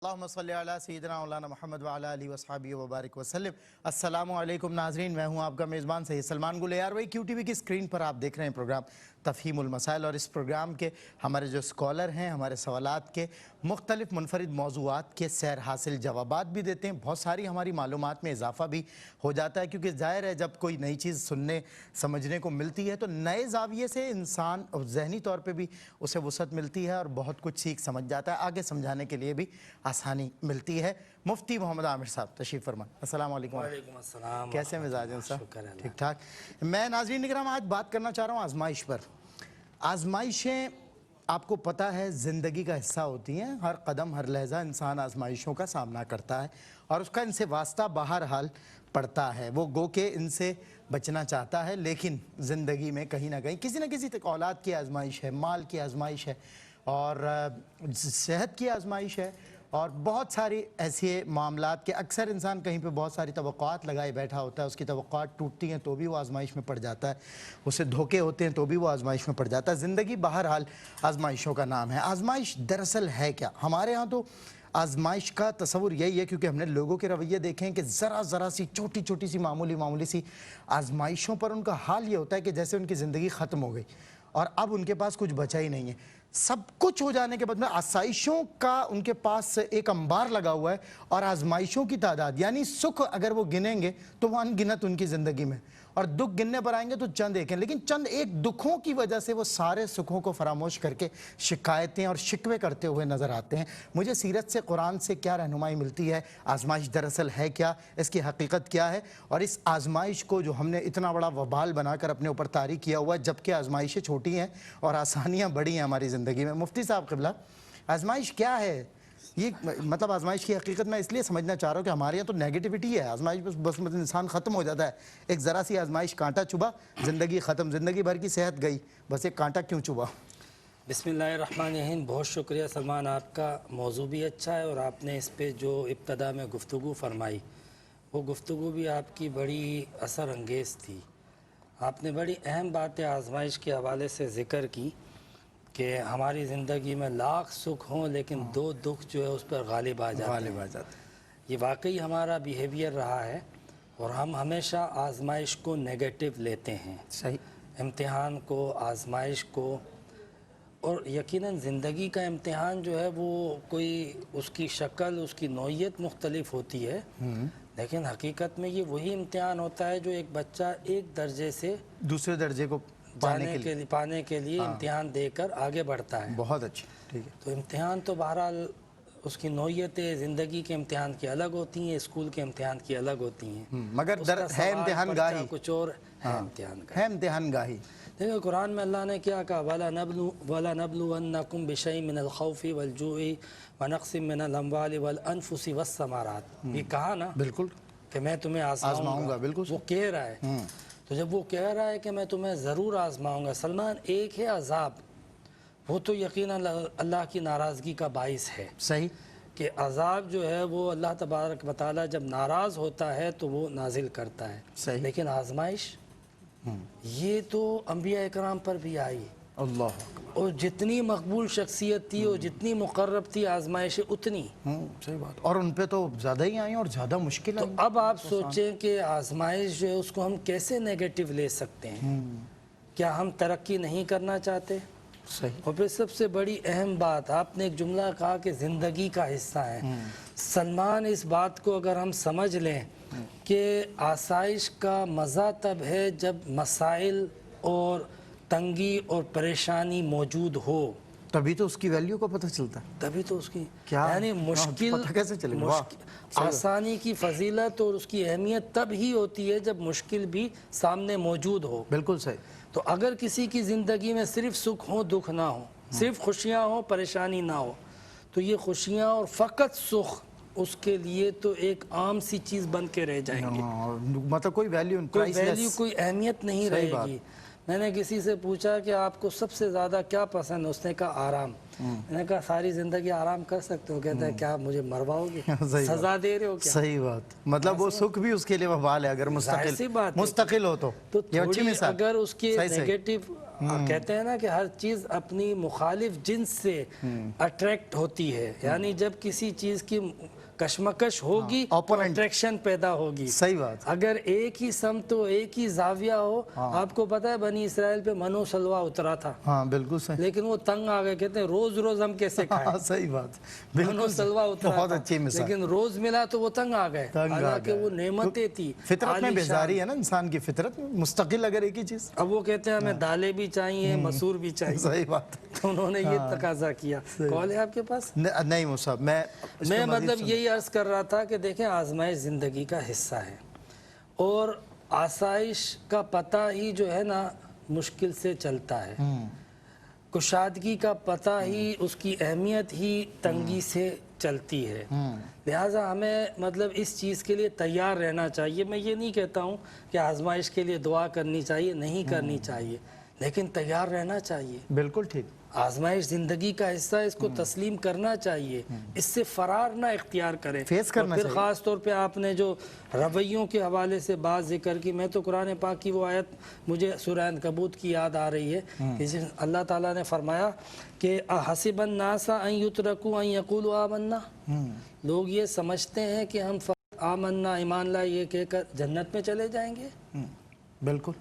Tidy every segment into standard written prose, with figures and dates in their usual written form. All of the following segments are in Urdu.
اللہم صلی علی سیدنا مولانا محمد وعلی آلہ وصحبہ وبارک وسلم۔ السلام علیکم ناظرین، میں ہوں آپ کا میزبان سید سلمان گل۔ یار بھائی کیو ٹی وی کی اسکرین پر آپ دیکھ رہے ہیں پروگرام تفہیم المسائل، اور اس پروگرام کے ہمارے جو اسکالر ہیں ہمارے سوالات کے مختلف منفرد موضوعات کے سیر حاصل جوابات بھی دیتے ہیں۔ بہت ساری ہماری معلومات میں اضافہ بھی ہو جاتا ہے، کیونکہ ظاہر ہے جب کوئی نئی چیز سننے سمجھنے کو ملتی ہے تو نئے زاویے سے انسان ذہنی طور پہ بھی اسے وسعت ملتی ہے اور بہت کچھ سیکھ سمجھ جاتا ہے، آگے سمجھانے کے لیے بھی آسانی ملتی ہے۔ مفتی محمد عامر صاحب تشریف فرما۔ السلام علیکم۔ وعلیکم السلام۔ کیسے مزاج ہیں صاحب؟ شکر ہے ٹھیک ٹھاک۔ میں ناظرین اکرام آج بات کرنا چاہ رہا ہوں آزمائش پر۔ آزمائشیں آپ کو پتہ ہے زندگی کا حصہ ہوتی ہیں، ہر قدم ہر لحظہ انسان آزمائشوں کا سامنا کرتا ہے اور اس کا ان سے واسطہ بہرحال پڑتا ہے۔ وہ گو کہ ان سے بچنا چاہتا ہے، لیکن زندگی میں کہیں نہ کہیں کسی نہ کسی تک اولاد کی آزمائش ہے، مال کی آزمائش ہے، اور صحت کی آزمائش ہے، اور بہت ساری ایسے معاملات کے اکثر انسان کہیں پہ بہت ساری توقعات لگائے بیٹھا ہوتا ہے، اس کی توقعات ٹوٹتی ہیں تو بھی وہ آزمائش میں پڑ جاتا ہے، اسے دھوکے ہوتے ہیں تو بھی وہ آزمائش میں پڑ جاتا ہے۔ زندگی بہرحال آزمائشوں کا نام ہے۔ آزمائش دراصل ہے کیا؟ ہمارے ہاں تو آزمائش کا تصور یہی ہے، کیونکہ ہم نے لوگوں کے رویے دیکھے ہیں کہ ذرا سی چھوٹی سی معمولی سی آزمائشوں پر ان کا حال یہ ہوتا ہے کہ جیسے ان کی زندگی ختم ہو گئی اور اب ان کے پاس کچھ بچا ہی نہیں ہے۔ سب کچھ ہو جانے کے بعد میں آسائشوں کا ان کے پاس ایک انبار لگا ہوا ہے، اور آزمائشوں کی تعداد یعنی سکھ اگر وہ گنیں گے تو وہ ان گنت ان کی زندگی میں، اور دکھ گننے پر آئیں گے تو چند ایک ہیں، لیکن چند ایک دکھوں کی وجہ سے وہ سارے سکھوں کو فراموش کر کے شکایتیں اور شکوے کرتے ہوئے نظر آتے ہیں۔ مجھے سیرت سے قرآن سے کیا رہنمائی ملتی ہے؟ آزمائش دراصل ہے کیا؟ اس کی حقیقت کیا ہے؟ اور اس آزمائش کو جو ہم نے اتنا بڑا وبال بنا کر اپنے اوپر طاری کیا ہوا ہے، جبکہ آزمائشیں چھوٹی ہیں اور آسانیاں بڑی ہیں ہماری زندگی میں۔ مفتی صاحب قبلہ، آزمائش کیا ہے؟ یہ مطلب آزمائش کی حقیقت میں اس لیے سمجھنا چاہ رہا ہوں کہ ہمارے یہاں تو نیگیٹیوٹی ہے، آزمائش بس انسان ختم ہو جاتا ہے، ایک ذرا سی آزمائش کانٹا چبھا زندگی ختم، زندگی بھر کی صحت گئی، بس ایک کانٹا کیوں چبھا؟ بسم اللہ الرحمن الرحیم۔ بہت شکریہ سلمان، آپ کا موضوع بھی اچھا ہے، اور آپ نے اس پہ جو ابتدا میں گفتگو فرمائی وہ گفتگو بھی آپ کی بڑی اثر انگیز تھی۔ آپ نے بڑی اہم باتیں آزمائش کے حوالے سے ذکر کی کہ ہماری زندگی میں لاکھ سکھ ہوں لیکن دو دکھ جو ہے اس پر غالب آ جاتے ہیں۔ یہ واقعی ہمارا بیہیویئر رہا ہے، اور ہم ہمیشہ آزمائش کو نیگیٹو لیتے ہیں، صحیح، امتحان کو، آزمائش کو، اور یقیناً زندگی کا امتحان جو ہے وہ کوئی اس کی شکل، اس کی نوعیت مختلف ہوتی ہے، لیکن حقیقت میں یہ وہی امتحان ہوتا ہے جو ایک بچہ ایک درجے سے دوسرے درجے کو پانے کے لیے امتحان دے کر آگے بڑھتا ہے۔ بہت اچھی، ٹھیک ہے۔ تو امتحان تو بہرحال اس کی نوعیتیں زندگی کے امتحان کی الگ ہوتی ہیں، اسکول کے امتحان کی الگ ہوتی ہیں، مگر ہے امتحان گاہی، کچھ اور ہے امتحان کا، ہے امتحان گاہی۔ دیکھو قرآن میں اللہ نے کیا کہا، وَلَنَبْلُوَنَّكُمْ بِشَيْءٍ مِّنَ الْخَوْفِ وَالْجُوعِ وَنَقْصٍ مِّنَ الْأَمْوَالِ وَالْأَنفُسِ وَالثَّمَرَاتِ، یہ کہا نا بالکل کہ میں تمہیں آزماؤں گا، بالکل وہ کہہ رہا ہے۔ تو جب وہ کہہ رہا ہے کہ میں تمہیں ضرور آزماؤں گا، سلمان، ایک ہے عذاب، وہ تو یقیناً اللہ کی ناراضگی کا باعث ہے۔ صحیح، کہ عذاب جو ہے وہ اللہ تبارک و تعالیٰ جب ناراض ہوتا ہے تو وہ نازل کرتا ہے، صحیح، لیکن آزمائش یہ تو انبیاء اکرام پر بھی آئی، اللہ، اور جتنی مقبول شخصیت تھی اور جتنی مقرب تھی آزمائشیں اتنی، صحیح بات، اور ان پہ تو زیادہ ہی آئیں اور زیادہ مشکل تو آئیں۔ اب آپ سوچیں کہ آزمائش جو ہے اس کو ہم کیسے نیگیٹو لے سکتے ہیں؟ کیا ہم ترقی نہیں کرنا چاہتے؟ صحیح، اور پھر سب سے بڑی اہم بات، آپ نے ایک جملہ کہا کہ زندگی کا حصہ ہے۔ سلمان، اس بات کو اگر ہم سمجھ لیں کہ آسائش کا مزہ تب ہے جب مسائل اور تنگی اور پریشانی موجود ہو، تبھی تو اس کی ویلیو کو پتہ چلتا ہے، تبھی تو اس کی کیا یعنی مشکل، پتہ کیسے چلے گا؟ آسانی کی فضیلت اور اس کی اہمیت تب ہی ہوتی ہے جب مشکل بھی سامنے موجود ہو۔ بالکل صحیح، تو اگر کسی کی زندگی میں صرف سکھ ہو، دکھ نہ ہو، صرف خوشیاں ہوں، پریشانی نہ ہو، تو یہ خوشیاں اور فقط سکھ اس کے لیے تو ایک عام سی چیز بن کے رہ جائیں گے، مطلب کوئی ویلیو، کوئی اہمیت نہیں رہے گی۔ میں نے کسی سے پوچھا کہ آپ کو سب سے زیادہ کیا پسند ہے؟ اس نے کہا آرام۔ میں نے کہا ساری زندگی آرام کر سکتے ہو؟ کہتا ہے کیا مجھے مرواؤ گے؟ سزا دے رہے ہو کیا؟ صحیح بات، مطلب وہ سکھ بھی اس کے لیے وبال ہے اگر مستقل ہو تو۔ تھوڑی اگر اس کے نیگیٹو کہتے ہیں نا کہ ہر چیز اپنی مخالف جنس سے اٹریکٹ ہوتی ہے، یعنی جب کسی چیز کی کشمکش ہوگی تو opponent. اٹریکشن پیدا ہوگی. صحیح بات. اگر ایک ہی سمت ہو، ایک ہی زاویہ ہو، آپ کو پتہ ہے بنی اسرائیل پہ منو سلوا اترا تھا، ہاں بالکل صحیح. لیکن وہ تنگ آ گئے، کہتے ہیں روز روز ہم کیسے کھائیں. ہاں صحیح بات. منو بالکل سلوا اترا بہت تھا، اچھی مثال. لیکن روز ملا تو وہ تنگ آ گئے، تنگ آ حالانکہ گئے. وہ نعمتیں تھی. فطرت میں عالی بیزاری شان. ہے نا انسان کی فطرت میں، مستقل اگر ایک ہی چیز. اب وہ کہتے ہیں ہمیں دالیں بھی چاہیے، مسور بھی چاہیے. صحیح بات. تو انہوں نے یہ تقاضا کیا. کال ہے آپ کے پاس؟ نہیں مصعب، میں مطلب یہی عرض کر رہا تھا کہ دیکھیں آزمائش زندگی کا حصہ ہے، اور آسائش کا پتہ ہی جو ہے نا مشکل سے چلتا ہے، کشادگی کا پتہ ہی، اس کی اہمیت ہی تنگی سے چلتی ہے. لہٰذا ہمیں مطلب اس چیز کے لیے تیار رہنا چاہیے. میں یہ نہیں کہتا ہوں کہ آزمائش کے لیے دعا کرنی چاہیے، نہیں کرنی چاہیے، لیکن تیار رہنا چاہیے. بالکل ٹھیک. آزمائش زندگی کا حصہ ہے، اس کو تسلیم کرنا چاہیے، اس سے فرار نہ اختیار کریں. فیس کرنا پھر چاہیے. خاص طور پہ آپ نے جو رویوں کے حوالے سے بات ذکر کی، میں تو قرآن پاک کی وہ آیت مجھے سورہ عنکبوت کی یاد آ رہی ہے کہ اللہ تعالیٰ نے فرمایا کہ احسب الناس ان یترکوا ان یقولوا آمنا، لوگ یہ سمجھتے ہیں کہ ہم آمنا ایمان لائے یہ کہہ کر جنت میں چلے جائیں گے. بالکل.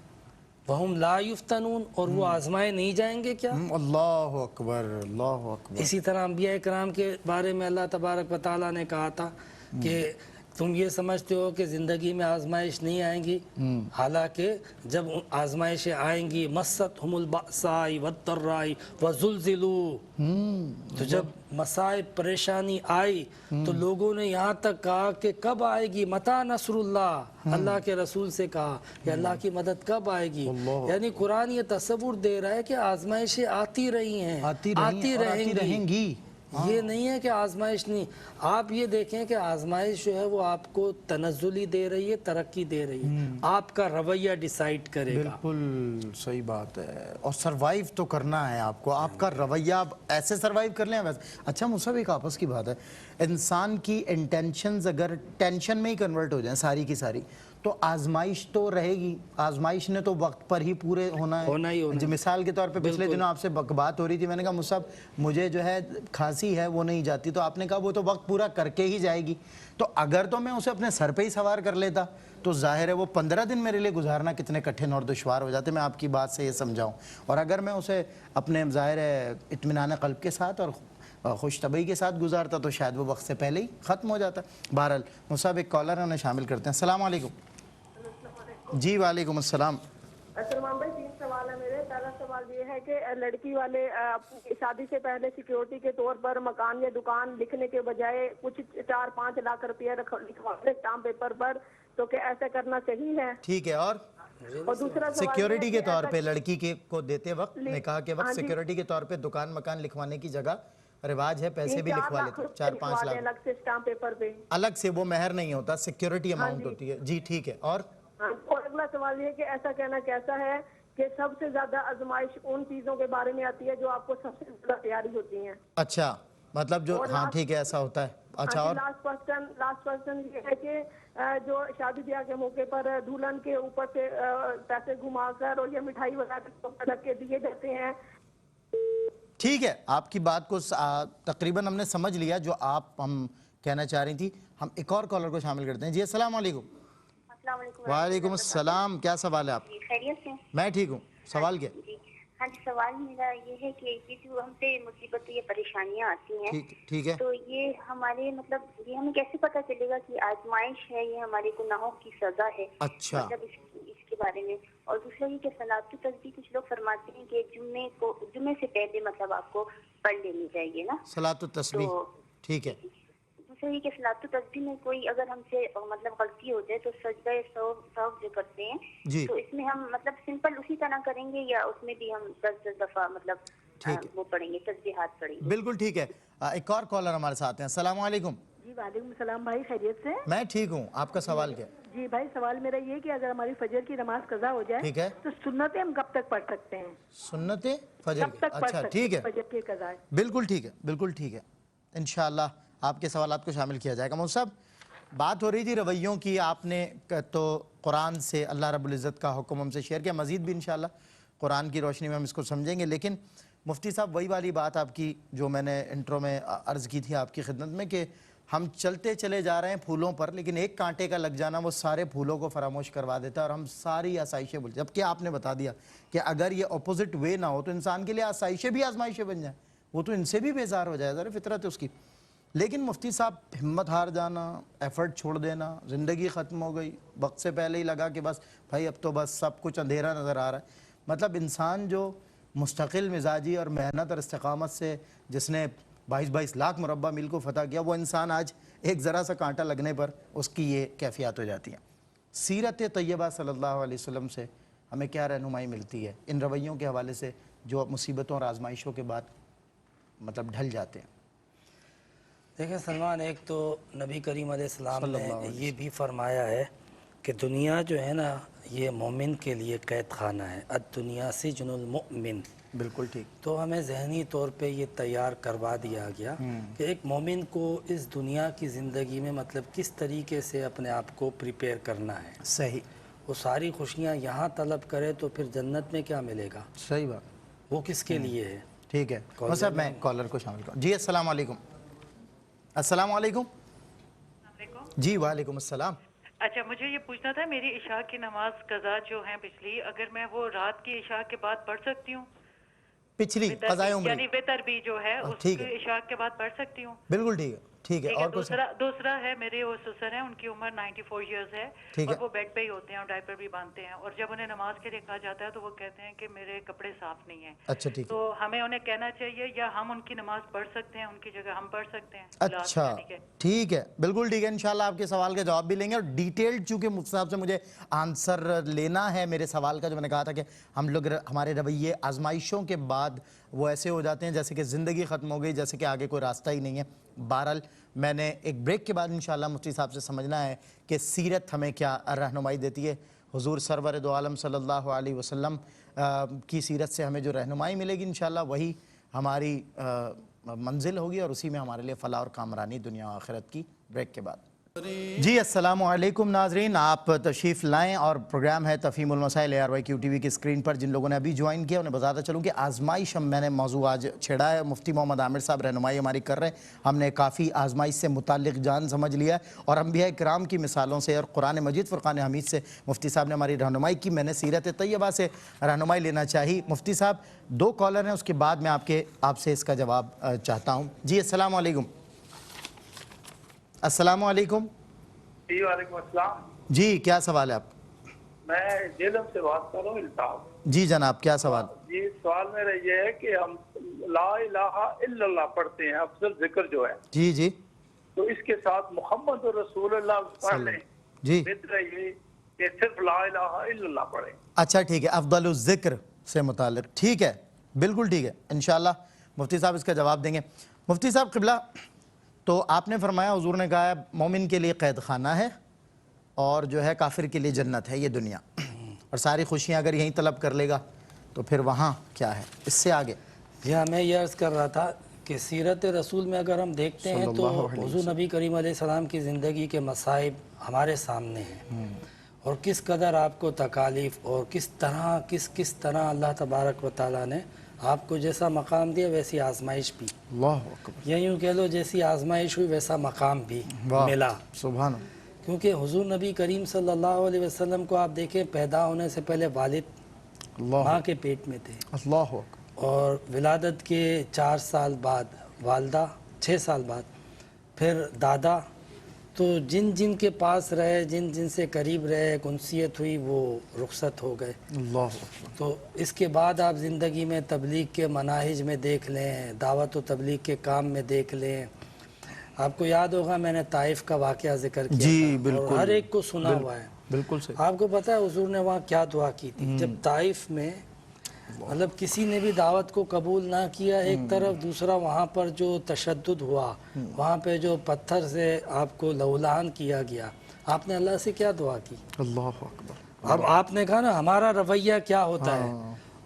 وہم لا یفتنون، اور وہ آزمائے نہیں جائیں گے کیا؟ اللہ اکبر، اللہ اکبر. اسی طرح انبیاء کرام کے بارے میں اللہ تبارک و تعالیٰ نے کہا تھا کہ تم یہ سمجھتے ہو کہ زندگی میں آزمائش نہیں آئیں گی، حالانکہ جب آزمائشیں آئیں گی مستہم البأساء والضراء وزلزلوا، تو جب مصائب پریشانی آئی تو لوگوں نے یہاں تک کہا کہ کب آئے گی، متی نصر اللہ، اللہ کے رسول سے کہا کہ اللہ کی مدد کب آئے گی. یعنی قرآن یہ تصور دے رہا ہے کہ آزمائشیں آتی رہی ہیں، آتی رہیں گی. یہ نہیں ہے کہ آزمائش نہیں. آپ یہ دیکھیں کہ آزمائش جو ہے وہ آپ کو تنزلی دے رہی ہے، ترقی دے رہی ہے، آپ کا رویہ ڈیسائیڈ کرے گا. بالکل صحیح بات ہے. اور سروائیو تو کرنا ہے آپ کو، آپ کا رویہ آپ ایسے سروائیو کر لیں ویسے. اچھا مصعب، ایک آپس کی بات ہے، انسان کی انٹینشنز اگر ٹینشن میں ہی کنورٹ ہو جائیں ساری کی ساری، تو آزمائش تو رہے گی. آزمائش نے تو وقت پر ہی پورے ہونا ہے. جو مثال کے طور پہ پچھلے دنوں آپ سے بات ہو رہی تھی، میں نے کہا مصعب مجھے جو ہے کھانسی ہے وہ نہیں جاتی، تو آپ نے کہا وہ تو وقت پورا کر کے ہی جائے گی. تو اگر تو میں اسے اپنے سر پہ ہی سوار کر لیتا تو ظاہر ہے وہ 15 دن میرے لیے گزارنا کتنے کٹھن اور دشوار ہو جاتے. میں آپ کی بات سے یہ سمجھاؤں. اور اگر میں اسے اپنے ظاہر ہے اطمینان قلب کے ساتھ اور خوش طبعی کے ساتھ گزارتا تو شاید وہ وقت سے پہلے ہی ختم ہو جاتا. بہرحال مصعب ایک کالر ہے، انہیں شامل کرتے ہیں. السلام علیکم. جی وعلیکم السلام. سلمان بھائی 3 سوال ہے میرے. پہلا سوال یہ ہے کہ لڑکی والے شادی سے پہلے سیکیورٹی کے طور پر مکان یا دکان لکھنے کے بجائے کچھ 4-5 لاکھ روپیہ لکھواتے اسٹامپ پیپر پر، تو کیا ایسا کرنا صحیح ہے؟ ٹھیک ہے. اور دوسرا سیکیورٹی کے طور پہ لڑکی کو دیتے وقت، نکاح کے وقت سیکیورٹی کے طور پہ دکان مکان لکھوانے کی جگہ رواج ہے پیسے بھی لکھوا لیتے، 4-5 لاکھ الگ سے اسٹامپ پیپر پہ. الگ سے وہ مہر نہیں ہوتا، سیکیورٹی اماؤنٹ ہوتی ہے. جی ٹھیک ہے. اور اگلا سوال یہ کہ ایسا کہنا کیسا ہے کہ سب سے زیادہ آزمائش ان چیزوں کے بارے میں آتی ہے جو آپ کو سب سے زیادہ تیاری ہوتی ہیں. اچھا مطلب جو، ہاں ٹھیک ہے ایسا ہوتا ہے. اچھا. اور لاسٹ کوسچن یہ ہے کہ جو شادی بیاہ کے موقع پر دلہن کے اوپر سے پیسے گھما کر اور یہ مٹھائی وغیرہ رکھ کے دیے جاتے ہیں. ٹھیک ہے، آپ کی بات کو تقریباً ہم نے سمجھ لیا جو آپ ہم کہنا چاہ رہی تھی. ہم ایک اور کالر کو شامل کرتے ہیں. جی السلام علیکم. السلام علیکم. وعلیکم السلام. کیا سوال ہے آپ؟ خیریت سے؟ میں ٹھیک ہوں. سوال کیا؟ جی ہاں جی، سوال میرا یہ ہے کہ یہ جو ہم سے مصیبتیں یا پریشانیاں آتی ہیں، ٹھیک ہے، تو یہ ہمارے مطلب یہ ہمیں کیسے پتہ چلے گا کہ آزمائش ہے، یہ ہمارے گناہوں کی سزا ہے؟ اچھا مطلب اس کے بارے میں. اور دوسرا یہ کہ صلاۃ التسبیح کچھ لوگ فرماتے ہیں کہ جمعے سے پہلے مطلب آپ کو پڑھ لینی چاہیے نا صلاۃ التسبیح. ٹھیک ہے. دوسرا یہ کہ صلاۃ التسبیح میں کوئی اگر ہم سے مطلب غلطی ہو جائے تو سجدہ سہو جو کرتے ہیں، جی تو اس میں ہم مطلب سمپل اسی طرح کریں گے یا اس میں بھی ہم 10 دفعہ مطلب وہ پڑھیں گے، تسبیحات پڑھیں گے؟ بالکل ٹھیک ہے. ایک اور کالر ہمارے ساتھ ہیں. السلام علیکم. جی وعلیکم السلام بھائی، خیریت سے؟ میں ٹھیک ہوں. آپ کا سوال کیا؟ جی بھائی سوال میرا یہ کہ اگر ہماری فجر کی نماز قضا ہو جائے ٹھیک ہے، تو سنتیں ہم کب تک پڑھ سکتے ہیں؟ سنتیں فجر کب کی؟ تک پڑھ اچھا سکتے ٹھیک ہیں ہے، فجر کی قضا؟ بالکل ٹھیک ہے، بالکل ٹھیک ہے. انشاءاللہ آپ کے سوالات کو شامل کیا جائے گا. مصعب بات ہو رہی تھی رویوں کی، آپ نے تو قرآن سے اللہ رب العزت کا حکم ہم سے شیئر کیا، مزید بھی انشاءاللہ قرآن کی روشنی میں ہم اس کو سمجھیں گے. لیکن مفتی صاحب وہی والی بات آپ کی جو میں نے انٹرو میں عرض کی تھی آپ کی خدمت میں کہ ہم چلتے چلے جا رہے ہیں پھولوں پر, لیکن ایک کانٹے کا لگ جانا وہ سارے پھولوں کو فراموش کروا دیتا ہے اور ہم ساری آسائشیں بھول. جبکہ آپ نے بتا دیا کہ اگر یہ اپوزٹ وے نہ ہو تو انسان کے لیے آسائشیں بھی آزمائشیں بن جائیں, وہ تو ان سے بھی بیزار ہو جائے, ذرا فطرت ہے اس کی. لیکن مفتی صاحب ہمت ہار جانا, ایفرٹ چھوڑ دینا, زندگی ختم ہو گئی, وقت سے پہلے ہی لگا کہ بس بھائی اب تو بس سب کچھ اندھیرا نظر آ رہا ہے. مطلب انسان جو مستقل مزاجی اور محنت اور استقامت سے جس نے 22 لاکھ مربع میل کو فتح کیا, وہ انسان آج ایک ذرا سا کانٹا لگنے پر اس کی یہ کیفیات ہو جاتی ہیں. سیرت طیبہ صلی اللہ علیہ وسلم سے ہمیں کیا رہنمائی ملتی ہے ان رویوں کے حوالے سے جو مصیبتوں اور آزمائشوں کے بعد مطلب ڈھل جاتے ہیں؟ دیکھیں سلمان, ایک تو نبی کریم علیہ السلام نے یہ بھی فرمایا ہے کہ دنیا جو ہے نا یہ مومن کے لیے قید خانہ ہے, الدنیا سجن المؤمن. بالکل ٹھیک. تو ہمیں ذہنی طور پہ یہ تیار کروا دیا گیا کہ ایک مومن کو اس دنیا کی زندگی میں مطلب کس طریقے سے اپنے آپ کو پریپیئر کرنا ہے. صحیح. وہ ساری خوشیاں یہاں طلب کرے تو پھر جنت میں کیا ملے گا؟ صحیح بات. وہ کس کے لیے ہے؟ ٹھیک ہے صاحب, میں کالر کو شامل کروں. جی السلام علیکم. السلام علیکم. جی وعلیکم السلام. اچھا, مجھے یہ پوچھنا تھا, میری عشاء کی نماز قضا جو ہے پچھلی, اگر میں وہ رات کی عشاء کے بعد پڑھ سکتی ہوں؟ پچھلی قضائے عمری یعنی وتر بھی جو ہے اس کی عشاء کے بعد پڑھ سکتی ہوں؟ بالکل ٹھیک ہے. ٹھیک ہے. اور دوسرا ہے, میرے وہ سسر ہیں, ان کی عمر 94 ایئرز ہے اور وہ بیڈ پہ ہی ہوتے ہیں اور ڈائپر بھی باندھتے ہیں, اور جب انہیں نماز کے لیے کہا جاتا ہے تو وہ کہتے ہیں کہ میرے کپڑے صاف نہیں ہیں. اچھا ٹھیک ہے. تو ہمیں انہیں کہنا چاہیے یا ہم ان کی نماز پڑھ سکتے ہیں, ان کی جگہ ہم پڑھ سکتے ہیں؟ اچھا ٹھیک ہے, بالکل ٹھیک ہے. انشاءاللہ آپ کے سوال کا جواب بھی لیں گے, اور ڈیٹیلڈ چونکہ مفتی صاحب سے مجھے آنسر لینا ہے میرے سوال کا, جو میں نے کہا تھا کہ ہم لوگ ہمارے رویے آزمائشوں کے بعد وہ ایسے ہو جاتے ہیں جیسے کہ زندگی ختم ہو گئی, جیسے کہ آگے کوئی راستہ ہی نہیں ہے. بہرحال میں نے ایک بریک کے بعد انشاءاللہ مفتی صاحب سے سمجھنا ہے کہ سیرت ہمیں کیا رہنمائی دیتی ہے. حضور سرور دو عالم صلی اللہ علیہ وسلم کی سیرت سے ہمیں جو رہنمائی ملے گی انشاءاللہ وہی ہماری منزل ہوگی, اور اسی میں ہمارے لیے فلاح اور کامرانی دنیا و آخرت کی. بریک کے بعد. جی السلام علیکم ناظرین, آپ تشریف لائیں, اور پروگرام ہے تفہیم المسائل ARYQ TV کی اسکرین پر. جن لوگوں نے ابھی جوائن کیا انہیں بتاتا چلوں کہ آزمائش میں نے موضوع آج چھیڑا ہے. مفتی محمد عامر صاحب رہنمائی ہماری کر رہے ہیں. ہم نے کافی آزمائش سے متعلق جان سمجھ لیا ہے, اور انبیاء کرام کی مثالوں سے اور قرآن مجید فرقان حمید سے مفتی صاحب نے ہماری رہنمائی کی. میں نے سیرت طیبہ سے رہنمائی لینا چاہی. مفتی صاحب 2 کالر ہیں, اس کے بعد میں آپ سے اس کا جواب چاہتا ہوں. جی السلام علیکم. السلام علیکم. جی وعلیکم السلام. جی کیا سوال ہے آپ؟ میں جیلم سے بات کر رہا ہوں الطاف. جی جناب کیا سوال؟ جی سوال میرا یہ ہے کہ ہم لا الہ الا اللہ پڑھتے ہیں, افضل ذکر جو ہے, جی جی, تو اس کے ساتھ محمد رسول اللہ پڑھ لیں, جی بہتر یہ کہ صرف لا الہ الا اللہ پڑھیں. اچھا ٹھیک ہے, افضل الذکر سے متعلق. ٹھیک ہے, بالکل ٹھیک ہے, انشاءاللہ مفتی صاحب اس کا جواب دیں گے. مفتی صاحب قبلہ, تو آپ نے فرمایا, حضور نے کہا ہے مومن کے لیے قید خانہ ہے اور جو ہے کافر کے لیے جنت ہے یہ دنیا, اور ساری خوشیاں اگر یہیں طلب کر لے گا تو پھر وہاں کیا ہے. اس سے آگے جی ہاں, میں یہ عرض کر رہا تھا کہ سیرت رسول میں اگر ہم دیکھتے ہیں تو حضور نبی کریم علیہ السلام کی زندگی کے مصائب ہمارے سامنے ہیں, اور کس قدر آپ کو تکالیف اور کس طرح اللہ تبارک و تعالیٰ نے آپ کو جیسا مقام دیا ویسی آزمائش بھی. اللہ اکبر. یا یوں کہہ لو جیسی آزمائش ہوئی ویسا مقام بھی ملا. سبحان اللہ. کیونکہ حضور نبی کریم صلی اللہ علیہ وسلم کو آپ دیکھیں, پیدا ہونے سے پہلے والد ماں کے پیٹ میں تھے, اللہ اکبر, اور ولادت کے 4 سال بعد والدہ, 6 سال بعد پھر دادا. تو جن کے پاس رہے, جن سے قریب رہے, انسیت ہوئی, وہ رخصت ہو گئے. اللہ اکبر. تو اس کے بعد آپ زندگی میں تبلیغ کے مناہج میں دیکھ لیں, دعوت و تبلیغ کے کام میں دیکھ لیں. آپ کو یاد ہوگا میں نے طائف کا واقعہ ذکر کیا جی تھا, بالکل, اور ہر ایک کو سنا ہوا ہے. بالکل صحیح. آپ کو پتہ ہے حضور نے وہاں کیا دعا کی تھی جب طائف میں مطلب کسی نے بھی دعوت کو قبول نہ کیا ایک طرف, دوسرا وہاں پر جو تشدد ہوا, وہاں پہ جو پتھر سے آپ کو لولان کیا گیا, آپ نے اللہ سے کیا دعا کی؟ اللہ اکبر. اب آپ نے کہا نا ہمارا رویہ کیا ہوتا ہے.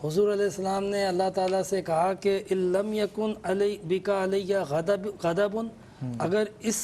حضور علیہ السلام نے اللہ تعالیٰ سے کہا کہ لم یکن بک علیہ غضب, اگر اس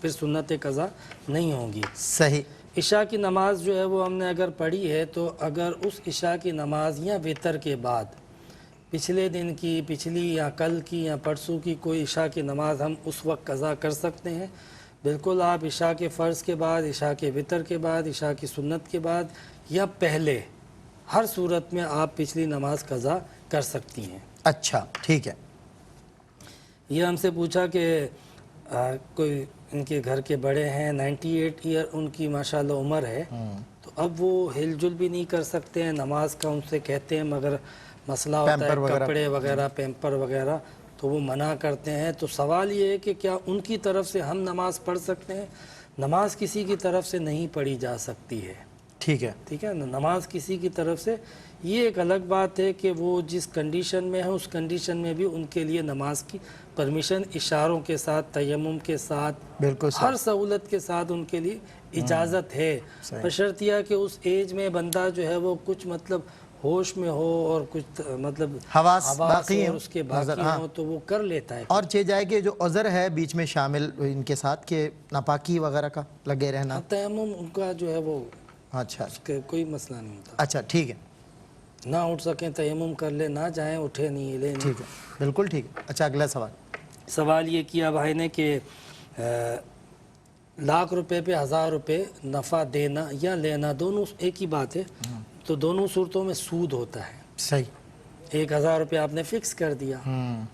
پھر سنت قضا نہیں ہوں گی۔ صحیح۔ عشاء کی نماز جو ہے وہ ہم نے اگر پڑھی ہے تو اگر اس عشاء کی نماز یا وتر کے بعد پچھلے دن کی، پچھلی یا کل کی یا پرسوں کی کوئی عشاء کی نماز ہم اس وقت قضا کر سکتے ہیں۔ بالکل آپ عشاء کے فرض کے بعد، عشاء کے وتر کے بعد، عشاء کی سنت کے بعد یا پہلے، ہر صورت میں آپ پچھلی نماز قضا کر سکتی ہیں۔ اچھا ٹھیک ہے۔ یہ ہم سے پوچھا کہ کوئی ان کے گھر کے بڑے ہیں، 98 ایئر ان کی ماشاءاللہ عمر ہے، تو اب وہ ہل جل بھی نہیں کر سکتے ہیں، نماز کا ان سے کہتے ہیں مگر مسئلہ ہوتا ہے کپڑے وغیرہ، پیمپر وغیرہ، تو وہ منع کرتے ہیں۔ تو سوال یہ ہے کہ کیا ان کی طرف سے ہم نماز پڑھ سکتے ہیں؟ نماز کسی کی طرف سے نہیں پڑھی جا سکتی ہے، ٹھیک ہے، ٹھیک ہے نا، نماز کسی کی طرف سے، یہ ایک الگ بات ہے کہ وہ جس کنڈیشن میں ہے اس کنڈیشن میں بھی ان کے لیے نماز کی پرمیشن اشاروں کے ساتھ، تیمم کے ساتھ، بالکل ہر سہولت کے ساتھ ان کے لیے اجازت ہے، بشرطیہ کہ اس ایج میں بندہ جو ہے وہ کچھ مطلب ہوش میں ہو اور کچھ مطلب حواس باقی اور اس کے باقی ہوں تو وہ کر لیتا ہے۔ اور چیز جائے کہ جو عذر ہے بیچ میں شامل ان کے ساتھ کہ ناپاکی وغیرہ کا لگے رہنا، تیمم ان کا جو ہے وہ اچھا کوئی مسئلہ نہیں ہوتا، اچھا ٹھیک ہے، نہ اٹھ سکیں تیمم کر لے، نہ جائیں اٹھے نہیں ہلے نہیں۔ ٹھیک ہے، بالکل ٹھیک ہے۔ اچھا اگلا سوال یہ کیا بھائی نے کہ لاکھ روپے پہ 1000 روپے نفع دینا یا لینا دونوں ایک ہی بات ہے، تو دونوں صورتوں میں سود ہوتا ہے۔ صحیح، 1000 روپے آپ نے فکس کر دیا،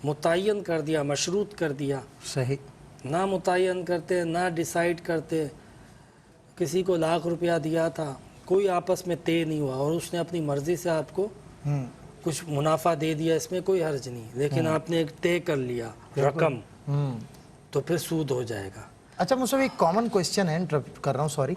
متعین کر دیا، مشروط کر دیا، صحیح، نہ متعین کرتے، نہ ڈیسائیڈ کرتے، کسی کو 1,00,000 روپیہ دیا تھا، کوئی آپس میں طے نہیں ہوا اور اس نے اپنی مرضی سے آپ کو کچھ منافع دے دیا، اس میں کوئی حرج نہیں، لیکن آپ نے ایک طے کر لیا رقم، تو پھر سود ہو جائے گا۔ اچھا مجھ سے ایک کامن کوئسچن ہے، انٹرپٹ کر رہا ہوں سوری،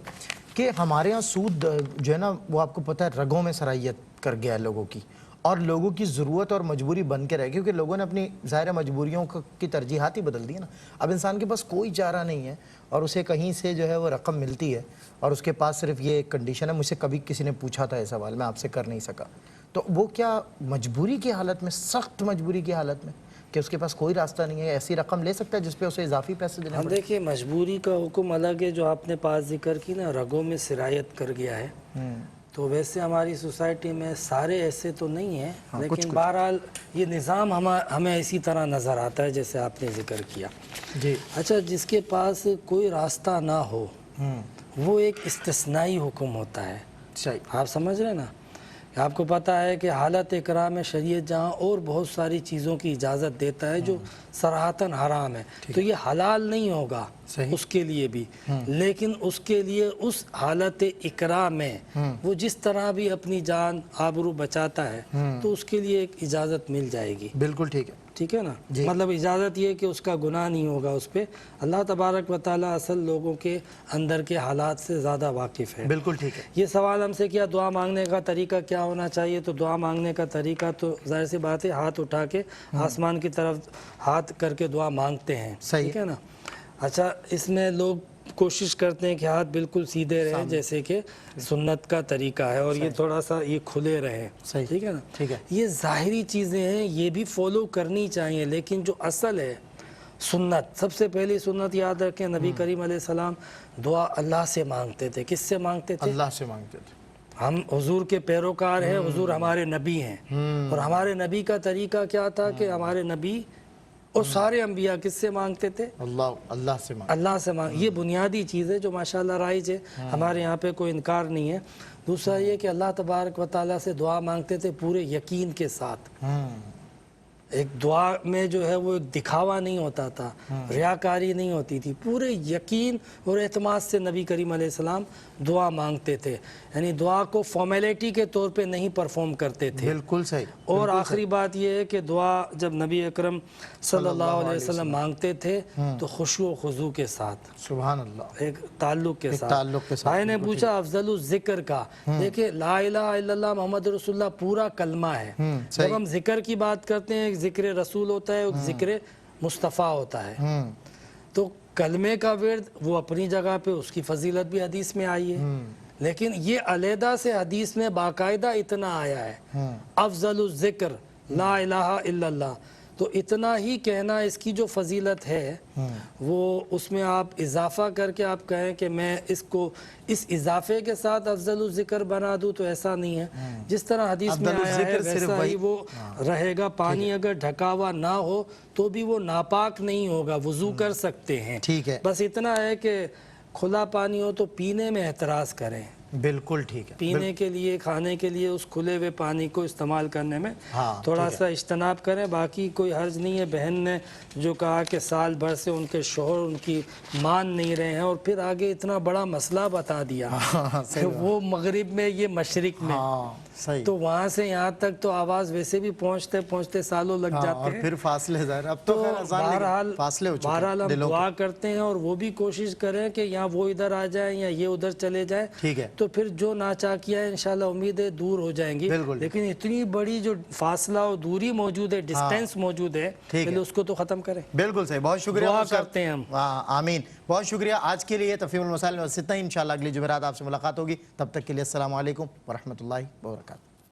کہ ہمارے ہاں سود جو ہے نا وہ آپ کو پتہ ہے رگوں میں سرائیت کر گیا ہے لوگوں کی، اور لوگوں کی ضرورت اور مجبوری بن کے رہ گئی، کیونکہ لوگوں نے اپنی ظاہر مجبوریوں کی ترجیحات ہی بدل دی ہے نا۔ اب انسان کے پاس کوئی چارہ نہیں ہے اور اسے کہیں سے جو ہے وہ رقم ملتی ہے اور اس کے پاس صرف یہ ایک کنڈیشن ہے۔ مجھ سے کبھی کسی نے پوچھا تھا یہ سوال، میں آپ سے کر نہیں سکا، تو وہ کیا مجبوری کی حالت میں، سخت مجبوری کی حالت میں کہ اس کے پاس کوئی راستہ نہیں ہے، ایسی رقم لے سکتا ہے جس پہ اسے اضافی پیسے دینے پڑے؟ دیکھیے مجبوری کا حکم الگ ہے، جو آپ نے پاس ذکر کی نا رگوں میں سرایت کر گیا ہے، تو ویسے ہماری سوسائٹی میں سارے ایسے تو نہیں ہیں، لیکن بہرحال یہ نظام ہمیں اسی طرح نظر آتا ہے جیسے آپ نے ذکر کیا۔ جی اچھا، جس کے پاس کوئی راستہ نہ ہو وہ ایک استثنائی حکم ہوتا ہے، صحیح، آپ سمجھ رہے نا؟ آپ کو پتہ ہے کہ حالت اکرام میں شریعت جہاں اور بہت ساری چیزوں کی اجازت دیتا ہے جو صراحتاً حرام ہے، تو یہ حلال نہیں ہوگا اس کے لیے بھی، لیکن اس کے لیے اس حالت اکرام میں وہ جس طرح بھی اپنی جان آبرو بچاتا ہے تو اس کے لیے ایک اجازت مل جائے گی۔ بالکل ٹھیک ہے، ٹھیک ہے نا، مطلب اجازت یہ کہ اس کا گناہ نہیں ہوگا اس پہ۔ اللہ تبارک و تعالیٰ اصل لوگوں کے اندر کے حالات سے زیادہ واقف ہے۔ بالکل ٹھیک ہے۔ یہ سوال ہم سے کیا دعا مانگنے کا طریقہ کیا ہونا چاہیے؟ تو دعا مانگنے کا طریقہ تو ظاہر سی بات ہے ہاتھ اٹھا کے آسمان کی طرف ہاتھ کر کے دعا مانگتے ہیں، ٹھیک ہے نا۔ اچھا، اس میں لوگ کوشش کرتے ہیں کہ ہاتھ بالکل سیدھے رہیں جیسے کہ سنت کا طریقہ ہے، اور یہ تھوڑا سا یہ کھلے رہیں، ٹھیک ہے نا۔ ٹھیک ہے، یہ ظاہری چیزیں ہیں، یہ بھی فالو کرنی چاہیے، لیکن جو اصل ہے سنت، سب سے پہلی سنت یاد رکھیں، نبی کریم علیہ السلام دعا اللہ سے مانگتے تھے۔ کس سے مانگتے تھے؟ اللہ سے مانگتے تھے۔ ہم حضور کے پیروکار ہیں، حضور ہمارے نبی ہیں، اور ہمارے نبی کا طریقہ کیا تھا کہ ہمارے نبی اور سارے انبیاء کس سے مانگتے تھے؟ اللہ سے مانگتے، اللہ سے یہ بنیادی چیز ہے جو ماشاءاللہ رائج ہے، ہمارے یہاں پہ کوئی انکار نہیں ہے۔ دوسرا یہ کہ اللہ تبارک و تعالیٰ سے دعا مانگتے تھے پورے یقین کے ساتھ، ایک دعا میں جو ہے وہ ایک دکھاوا نہیں ہوتا تھا، ریاکاری نہیں ہوتی تھی، پورے یقین اور اعتماد سے نبی کریم علیہ السلام دعا مانگتے تھے، یعنی دعا کو فارمیلٹی کے طور پہ نہیں پرفارم کرتے تھے۔ بالکل صحیح۔ اور آخری بات یہ ہے کہ دعا جب نبی اکرم صلی اللہ علیہ وسلم مانگتے تھے تو خشوع و خضوع کے ساتھ، سبحان اللہ، ایک تعلق کے ساتھ۔ بھائی نے پوچھا افضل الذکر کا، دیکھیں لا الہ الا اللہ محمد رسول اللہ پورا کلمہ ہے، جب ہم ذکر کی بات کرتے ہیں ایک ذکر رسول ہوتا ہے، ایک ذکر مصطفیٰ ہوتا ہے، تو کلمے کا ورد وہ اپنی جگہ پہ اس کی فضیلت بھی حدیث میں آئی ہے، لیکن یہ علیحدہ سے حدیث میں باقاعدہ اتنا آیا ہے افضل الذکر لا الہ الا اللہ، تو اتنا ہی کہنا اس کی جو فضیلت ہے وہ اس میں آپ اضافہ کر کے آپ کہیں کہ میں اس کو اس اضافے کے ساتھ افضل الذکر بنا دوں تو ایسا نہیں ہے. جس طرح حدیث میں آیا ہے ویسا ہی وہ رہے گا. پانی اگر ڈھکا ہوا نہ ہو تو بھی وہ ناپاک نہیں ہوگا, وضو کر سکتے ہیں. ٹھیک ہے, بس اتنا ہے کہ کھلا پانی ہو تو پینے میں احتراز کریں. بالکل ٹھیک ہے, پینے کے لیے کھانے کے لیے اس کھلے ہوئے پانی کو استعمال کرنے میں تھوڑا سا اجتناب کریں. باقی کوئی حرج نہیں ہے. بہن نے جو کہا کہ سال بھر سے ان کے شوہر ان کی مان نہیں رہے ہیں اور پھر آگے اتنا بڑا مسئلہ بتا دیا کہ وہ مغرب میں یہ مشرق میں, تو وہاں سے یہاں تک تو آواز ویسے بھی پہنچتے پہنچتے سالوں لگ جاتے ہیں. اور پھر فاصلے ظاہر, اب تو بہرحال ہم دعا کرتے ہیں اور وہ بھی کوشش کریں کہ یا وہ ادھر آ جائیں یا یہ ادھر چلے جائیں. ٹھیک ہے, تو پھر جو ناچاکیاں انشاءاللہ امید ہے دور ہو جائیں گی. لیکن اتنی بڑی جو فاصلہ اور دوری موجود ہے, ڈسٹینس موجود ہے, پہلے اس کو تو ختم کریں. بالکل صحیح, بہت شکریہ, دعا کرتے ہیں ہم. آمین, بہت شکریہ. آج کے لیے تفہیم المسائل میں بس اتنا ہی. انشاءاللہ اگلی جمعرات آپ سے ملاقات ہوگی. تب تک کے لیے السلام علیکم ورحمۃ اللہ وبرکاتہ.